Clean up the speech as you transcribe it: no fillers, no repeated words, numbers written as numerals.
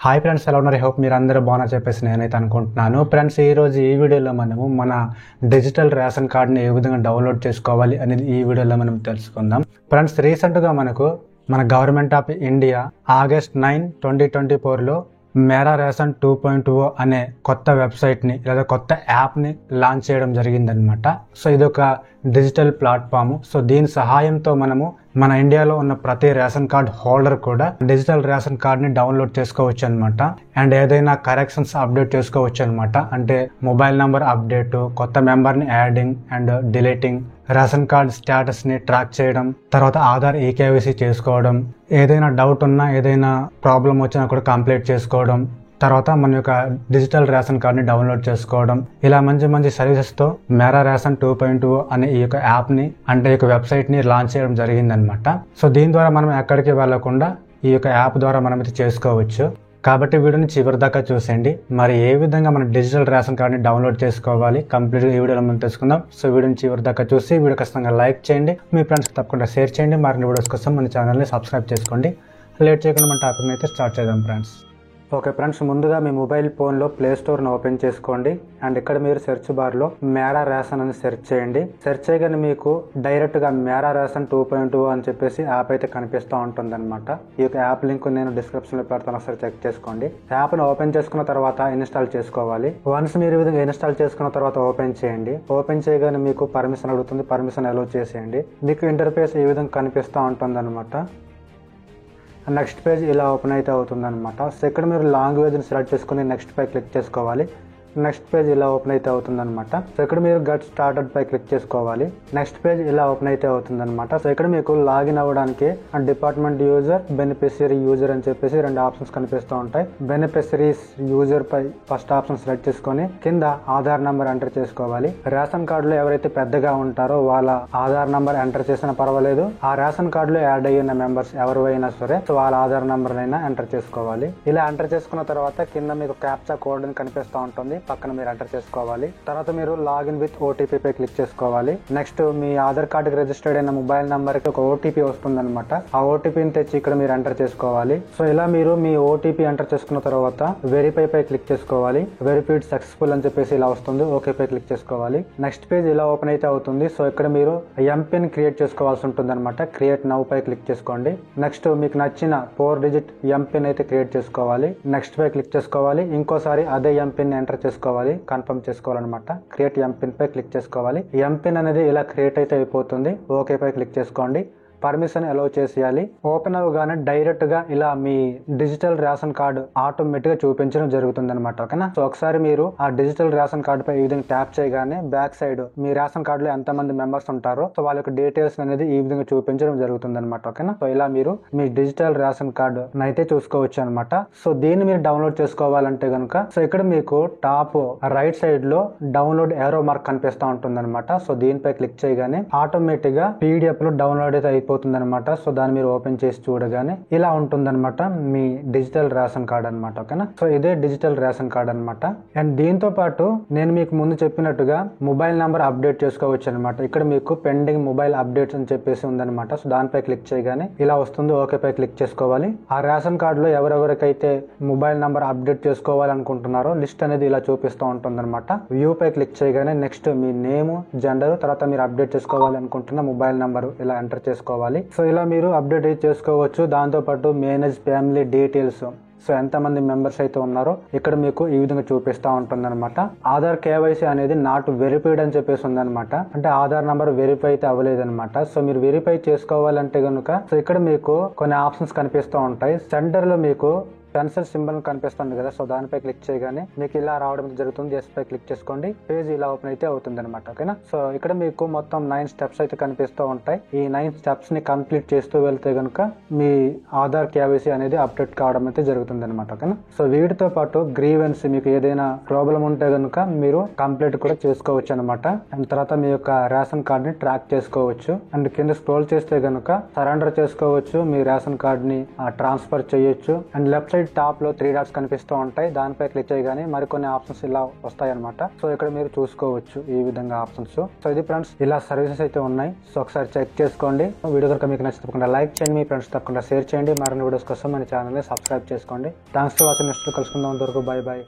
Hi friends, ఎలా ఉన్నారు? Hope మీరు అందరూ బాగున్నారు చెప్పేసి నేనైతే అనుకుంటున్నాను. ఫ్రెండ్స్, ఈరోజు ఈ వీడియోలో మనము మన డిజిటల్ రేషన్ కార్డ్ని ఏ విధంగా డౌన్లోడ్ చేసుకోవాలి అనేది ఈ వీడియోలో మనం తెలుసుకుందాం. ఫ్రెండ్స్, రీసెంట్గా మన government of India August 9, 2024లో Mera ration 2.0 అనే కొత్త వెబ్సైట్ని లేదా కొత్త యాప్ని లాంచ్ చేయడం జరిగిందనమాట. సో ఇది ఒక డిజిటల్ ప్లాట్ఫామ్. సో దీని సహాయంతో మనము మన ఇండియాలో ఉన్న ప్రతి రేషన్ కార్డ్ హోల్డర్ కూడా డిజిటల్ రేషన్ కార్డ్ని డౌన్లోడ్ చేసుకోవచ్చు అనమాట. అండ్ ఏదైనా కరెక్షన్స్ అప్డేట్ చేసుకోవచ్చు అనమాట. అంటే మొబైల్ నంబర్ అప్డేట్, కొత్త మెంబర్ని adding and deleting, ration card స్టేటస్ని ట్రాక్ చేయడం, తర్వాత ఆధార్ ఈకేవైసీ చేసుకోవడం, ఏదైనా డౌట్ ఉన్నా ఏదైనా ప్రాబ్లం వచ్చినా కూడా కంప్లీట్ చేసుకోవడం, తర్వాత మన యొక్క డిజిటల్ రేషన్ కార్డ్ని డౌన్లోడ్ చేసుకోవడం, ఇలా మంచి మంచి సర్వీసెస్తో మేరా రేషన్ 2.0 అనే ఈ యొక్క యాప్ని అంటే ఈ యొక్క వెబ్సైట్ని లాంచ్ చేయడం జరిగిందనమాట. సో దీని ద్వారా మనం ఎక్కడికి వెళ్లకుండా ఈ యొక్క యాప్ ద్వారా మనం అయితే చేసుకోవచ్చు. కాబట్టి వీడియోని చివరి దాకా చూసేయండి. మరి ఏ విధంగా మన డిజిటల్ రేషన్ కార్డ్ని డౌన్లోడ్ చేసుకోవాలి కంప్లీట్గా ఈ వీడియోలో మనం తెలుసుకుందాం. సో వీడియోని చివరి దాకా చూసి వీడియో ఖచ్చితంగా లైక్ చేయండి, మీ ఫ్రెండ్స్కి తప్పకుండా షేర్ చేయండి. మరిన్ని వీడియోస్ కోసం మన ఛానల్ని సబ్స్క్రైబ్ చేసుకోండి. లేట్ చేయకుండా మన టాపిక్ని అయితే స్టార్ట్ చేద్దాం ఫ్రెండ్స్. ఓకే ఫ్రెండ్స్, ముందుగా మీ మొబైల్ ఫోన్లో ప్లే స్టోర్ని ఓపెన్ చేసుకోండి. అండ్ ఇక్కడ మీరు సెర్చ్ బార్లో మేరా రేషన్ అని సెర్చ్ చేయండి. సెర్చ్ చేయగానే మీకు డైరెక్ట్గా మేరా రేషన్ 2.0 అని చెప్పేసి యాప్ అయితే కనిపిస్తూ ఉంటుంది అనమాట. ఈ యొక్క యాప్ లింక్ నేను డిస్క్రిప్షన్లో పెడతాను, ఒకసారి చెక్ చేసుకోండి. యాప్ని ఓపెన్ చేసుకున్న తర్వాత ఇన్స్టాల్ చేసుకోవాలి. వన్స్ మీరు ఈ విధంగా ఇన్స్టాల్ చేసుకున్న తర్వాత ఓపెన్ చేయండి. ఓపెన్ చేయగానే మీకు పర్మిషన్ అడుగుతుంది, పర్మిషన్ అలౌ చేసేయండి. మీకు ఇంటర్ఫేస్ ఈ విధంగా కనిపిస్తూ ఉంటుంది అనమాట. నెక్స్ట్ పేజ్ ఇలా ఓపెన్ అయితే అవుతుంది అనమాట. సో ఇక్కడ మీరు లాంగ్వేజ్ని సెలెక్ట్ చేసుకుని నెక్స్ట్ పై క్లిక్ చేసుకోవాలి. నెక్స్ట్ పేజ్ ఇలా ఓపెన్ అయితే అవుతుంది అనమాట. సో ఇక్కడ మీరు గెట్ స్టార్టెడ్ పై క్లిక్ చేసుకోవాలి. నెక్స్ట్ పేజ్ ఇలా ఓపెన్ అయితే అవుతుంది అనమాట. సో ఇక్కడ మీకు లాగిన్ అవ్వడానికి డిపార్ట్మెంట్ యూజర్, బెనిఫిషియరీ యూజర్ అని చెప్పేసి రెండు ఆప్షన్స్ కనిపిస్తూ ఉంటాయి. బెనిఫిషరీస్ యూజర్ పై ఫస్ట్ ఆప్షన్ సెలెక్ట్ చేసుకొని కింద ఆధార్ నంబర్ ఎంటర్ చేసుకోవాలి. రేషన్ కార్డులో ఎవరైతే పెద్దగా ఉంటారో వాళ్ళ ఆధార్ నంబర్ ఎంటర్ చేసినా పర్వాలేదు. ఆ రేషన్ కార్డులో యాడ్ అయ్యిన మెంబర్స్ ఎవరైనా సరే సో వాళ్ళ ఆధార్ నంబర్ అయినా ఎంటర్ చేసుకోవాలి. ఇలా ఎంటర్ చేసుకున్న తర్వాత కింద మీకు క్యాప్చా కోడ్ అని కనిపిస్తూ ఉంటుంది, పక్కన మీరు ఎంటర్ చేసుకోవాలి. తర్వాత మీరు లాగిన్ విత్ ఓటీపీ పై క్లిక్ చేసుకోవాలి. నెక్స్ట్ మీ ఆధార్ కార్డుకి రిజిస్టర్డ్ అయిన మొబైల్ నంబర్ కి ఒక ఓటీపీ వస్తుంది అనమాట. ఆ ఓటీపీని తెచ్చి ఇక్కడ మీరు ఎంటర్ చేసుకోవాలి. సో ఇలా మీరు మీ ఓటీపీ ఎంటర్ చేసుకున్న తర్వాత వెరిఫై పై క్లిక్ చేసుకోవాలి. వెరిఫైడ్ సక్సెస్ఫుల్ అని చెప్పేసి ఇలా వస్తుంది, ఓకే పై క్లిక్ చేసుకోవాలి. నెక్స్ట్ పేజ్ ఇలా ఓపెన్ అయితే అవుతుంది. సో ఇక్కడ మీరు ఎంపిన్ క్రియేట్ చేసుకోవాల్సి ఉంటుంది అనమాట. క్రియేట్ నౌ పై క్లిక్ చేసుకోండి. నెక్స్ట్ మీకు నచ్చిన 4 డిజిట్ ఎంపిన్ అయితే క్రియేట్ చేసుకోవాలి. నెక్స్ట్ పై క్లిక్ చేసుకోవాలి. ఇంకోసారి అదే ఎంపిన్ ఎంటర్ చేసుకోవాలి, కన్ఫర్మ్ చేసుకోవాలన్నమాట. క్రియేట్ ఎంపిన్ పై క్లిక్ చేసుకోవాలి. ఎంపిన్ అనేది ఇలా క్రియేట్ అయితే అయిపోతుంది, ఓకే పై క్లిక్ చేసుకోండి. పర్మిషన్ అలౌ చేసేయాలి. ఓపెన్ అవ్వగానే డైరెక్ట్ గా ఇలా మీ డిజిటల్ రేషన్ కార్డు ఆటోమేటిక్ గా చూపించడం జరుగుతుంది అనమాట. ఓకేనా? సో ఒకసారి మీరు ఆ డిజిటల్ రేషన్ కార్డు పై ఈ విధంగా ట్యాప్ చేయగానే బ్యాక్ సైడ్ మీ రేషన్ కార్డులో ఎంత మంది మెంబర్స్ ఉంటారో సో వాళ్ళ యొక్క డీటెయిల్స్ అనేది ఈ విధంగా చూపించడం జరుగుతుంది అనమాట. ఓకేనా? సో ఇలా మీరు మీ డిజిటల్ రేషన్ కార్డు అయితే చూసుకోవచ్చు అనమాట. సో దీన్ని మీరు డౌన్లోడ్ చేసుకోవాలంటే కనుక సో ఇక్కడ మీకు టాప్ రైట్ సైడ్ లో డౌన్లోడ్ ఏరో మార్క్ కనిపిస్తూ ఉంటుంది అనమాట. సో దీనిపై క్లిక్ చేయగానే ఆటోమేటిక్ గా పీడిఎఫ్ లో డౌన్లోడ్ అయితే అయిపోతుంది అనమాట. సో దాన్ని మీరు ఓపెన్ చేసి చూడగానే ఇలా ఉంటుందన్నమాట మీ డిజిటల్ రేషన్ కార్డ్ అనమాట. ఓకేనా? సో ఇదే డిజిటల్ రేషన్ కార్డ్ అనమాట. అండ్ దీంతో పాటు నేను మీకు ముందు చెప్పినట్టుగా మొబైల్ నంబర్ అప్డేట్ చేసుకోవచ్చు అనమాట. ఇక్కడ మీకు పెండింగ్ మొబైల్ అప్డేట్స్ అని చెప్పేసి ఉందన్నమాట. సో దానిపై క్లిక్ చేయగానే ఇలా వస్తుంది, ఓకే పై క్లిక్ చేసుకోవాలి. ఆ రేషన్ కార్డ్ లో ఎవరెవరికైతే మొబైల్ నంబర్ అప్డేట్ చేసుకోవాలనుకుంటున్నారో లిస్ట్ అనేది ఇలా చూపిస్తూ ఉంటుంది అనమాట. వ్యూ పై క్లిక్ చేయగానే నెక్స్ట్ మీ నేమ్, జెండర్, తర్వాత మీరు అప్డేట్ చేసుకోవాలనుకుంటున్న మొబైల్ నంబర్ ఇలా ఎంటర్ చేసుకోవాలి. సో ఇలా మీరు అప్డేట్ చేసుకోవచ్చు. దాంతో పాటు మేనేజ్ ఫ్యామిలీ డీటెయిల్స్, సో ఎంతమంది మెంబర్స్ అయితే ఉన్నారో ఇక్కడ మీకు ఈ విధంగా చూపిస్తూ ఉంటుంది అనమాట. ఆధార్ కేవైసీ అనేది నాట్ వెరిఫైడ్ అని చెప్పేసి ఉందనమాట. అంటే ఆధార్ నంబర్ వెరిఫై అయితే అవ్వలేదు అనమాట. సో మీరు వెరిఫై చేసుకోవాలంటే కనుక సో ఇక్కడ మీకు కొన్ని ఆప్షన్స్ కనిపిస్తూ ఉంటాయి. సెంటర్ లో మీకు పెన్సిల్ సింబల్ కనిపిస్తుంది కదా, సో దానిపై క్లిక్ చేయగానే మీకు ఇలా రావడం జరుగుతుంది. ఎస్ పై క్లిక్ చేసుకోండి. పేజ్ ఇలా ఓపెన్ అయితే అవుతుంది అనమాట. ఓకేనా? సో ఇక్కడ మీకు మొత్తం 9 స్టెప్స్ అయితే కనిపిస్తూ ఉంటాయి. ఈ 9 స్టెప్స్ ని కంప్లీట్ చేస్తూ వెళ్తే కనుక మీ ఆధార్ కేవైసీ అనేది అప్డేట్ కావడం అయితే జరుగుతుంది అనమాట. ఓకేనా? సో వీటితో పాటు గ్రీవెన్స్, మీకు ఏదైనా ప్రాబ్లం ఉంటే కనుక మీరు కంప్లీట్ కూడా చేసుకోవచ్చు అనమాట. అండ్ తర్వాత మీ యొక్క రేషన్ కార్డ్ ని ట్రాక్ చేసుకోవచ్చు. అండ్ కింద స్క్రోల్ చేస్తే కనుక సరెండర్ చేసుకోవచ్చు, మీ రేషన్ కార్డ్ ని ట్రాన్స్ఫర్ చేయొచ్చు. అండ్ లెఫ్ట్ సైడ్ టాప్ లో 3 డాట్స్ కనిపిస్తూ ఉంటాయి. దానిపై క్లిక్ చేయగానే మరికొన్ని ఆప్షన్స్ ఇలా వస్తాయి అనమాట. సో ఇక్కడ మీరు చూసుకోవచ్చు ఈ విధంగా ఆప్షన్స్. సో ఇది ఫ్రెండ్స్ ఇలా సర్వీసెస్ అయితే ఉన్నాయి. సో ఒకసారి చెక్ చేసుకోండి. వీడియో కనుక మీకు నచ్చితే తప్పకుండా లైక్ చేయండి, మీ ఫ్రెండ్స్ తప్పకుండా షేర్ చేయండి. మరిన్ని వీడియోస్ కోసం మన ఛానల్ ని సబ్స్క్రైబ్ చేసుకోండి. Thanks for watching. నెక్స్ట్ కలుసుకుందాం. అంతవరకు బై బై.